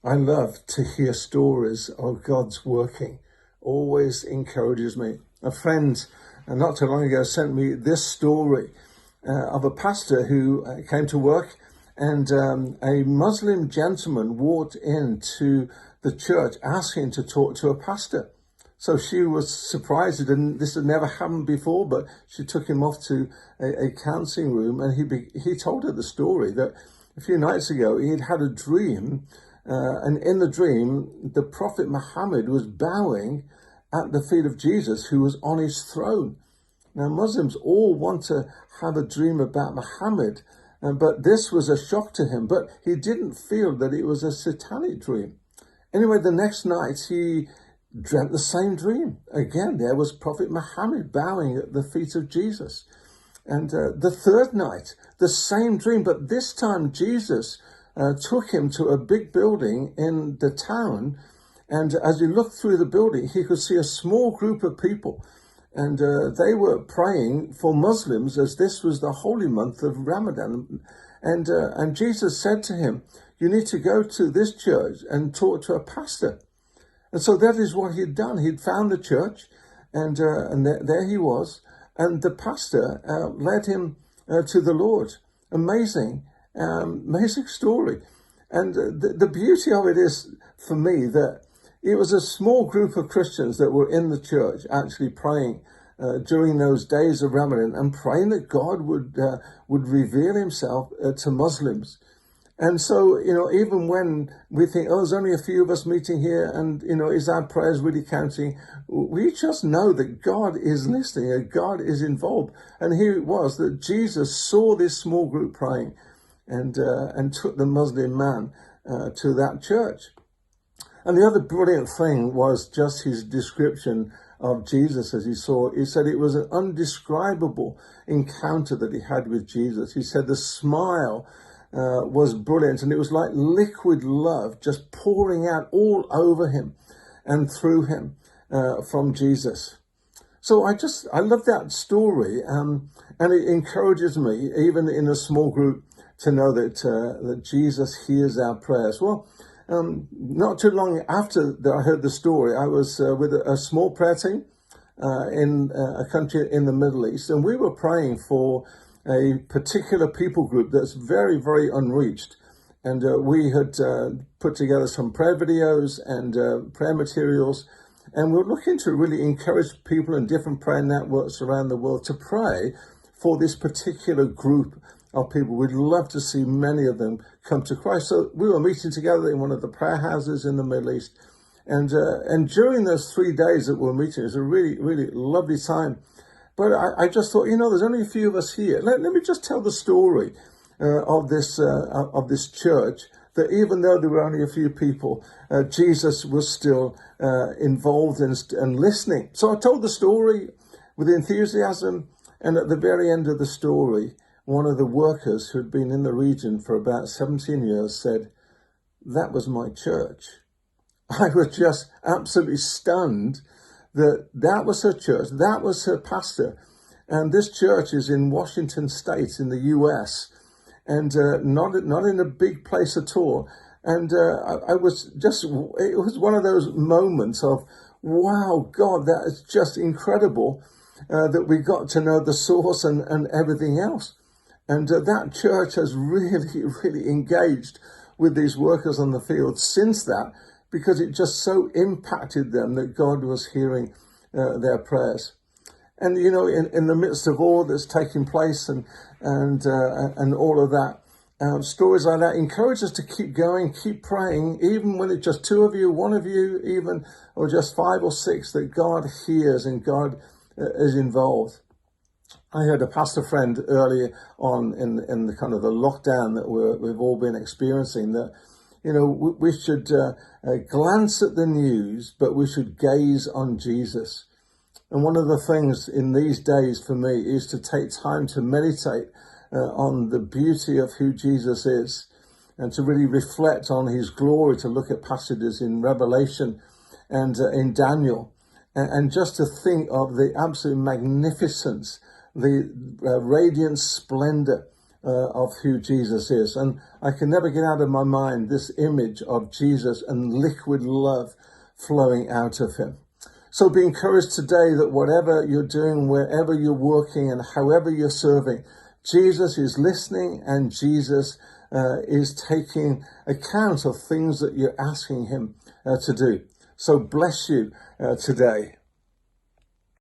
I love to hear stories of God's working. Always encourages me. A friend not too long ago sent me this story of a pastor who came to work, and a Muslim gentleman walked into the church asking to talk to a pastor. So she was surprised. This had never happened before, but she took him off to a counseling room, and he told her the story that a few nights ago he had had a dream, and in the dream, the Prophet Muhammad was bowing at the feet of Jesus, who was on his throne. Now, Muslims all want to have a dream about Muhammad, but this was a shock to him. But he didn't feel that it was a satanic dream. Anyway, the next night he dreamt the same dream. Again, there was Prophet Muhammad bowing at the feet of Jesus. And the third night, the same dream, but this time Jesus took him to a big building in the town. And as he looked through the building, he could see a small group of people. And they were praying for Muslims, as this was the holy month of Ramadan. And Jesus said to him, "You need to go to this church and talk to a pastor." And so that is what he'd done. He'd found the church, and there he was. And the pastor led him to the Lord. Amazing story. And the beauty of it is, for me, that it was a small group of Christians that were in the church actually praying during those days of Ramadan, and praying that God would reveal himself to Muslims. And so, even when we think, oh, there's only a few of us meeting here, and, is our prayers really counting? We just know that God is listening, and God is involved. And here it was that Jesus saw this small group praying, and took the Muslim man to that church. And the other brilliant thing was just his description of Jesus as he saw. He said it was an undescribable encounter that he had with Jesus. He said the smile was brilliant, and it was like liquid love just pouring out all over him and through him from Jesus. So I love that story, and it encourages me, even in a small group, to know that Jesus hears our prayers. Well, not too long after that I heard the story, I was with a small prayer team in a country in the Middle East, and we were praying for a particular people group that's very, very unreached. And we had put together some prayer videos and prayer materials, and we were looking to really encourage people in different prayer networks around the world to pray for this particular group of people. We'd love to see many of them come to Christ. So we were meeting together in one of the prayer houses in the Middle East. And during those 3 days that we were meeting, it was a really, really lovely time. But I just thought, there's only a few of us here. Let me just tell the story of this church, that even though there were only a few people, Jesus was still involved and listening. So I told the story with enthusiasm, and at the very end of the story, one of the workers who'd been in the region for about 17 years said, "That was my church." I was just absolutely stunned that was her church, that was her pastor. And this church is in Washington State in the US, and not in a big place at all. And it was one of those moments of, wow, God, that is just incredible that we got to know the source and everything else. And that church has really, really engaged with these workers on the field since that, because it just so impacted them that God was hearing their prayers. And, in the midst of all that's taking place and all of that, stories like that encourage us to keep going, keep praying, even when it's just two of you, one of you even, or just 5 or 6, that God hears and God is involved. I had a pastor friend earlier on in the kind of the lockdown that we've all been experiencing, that we should glance at the news, but we should gaze on Jesus. And one of the things in these days for me is to take time to meditate on the beauty of who Jesus is, and to really reflect on his glory, to look at passages in Revelation and in Daniel, and just to think of the absolute magnificence, the radiant splendor of who Jesus is. And I can never get out of my mind this image of Jesus and liquid love flowing out of him. So be encouraged today that whatever you're doing, wherever you're working and however you're serving, Jesus is listening and Jesus is taking account of things that you're asking him to do. So bless you today.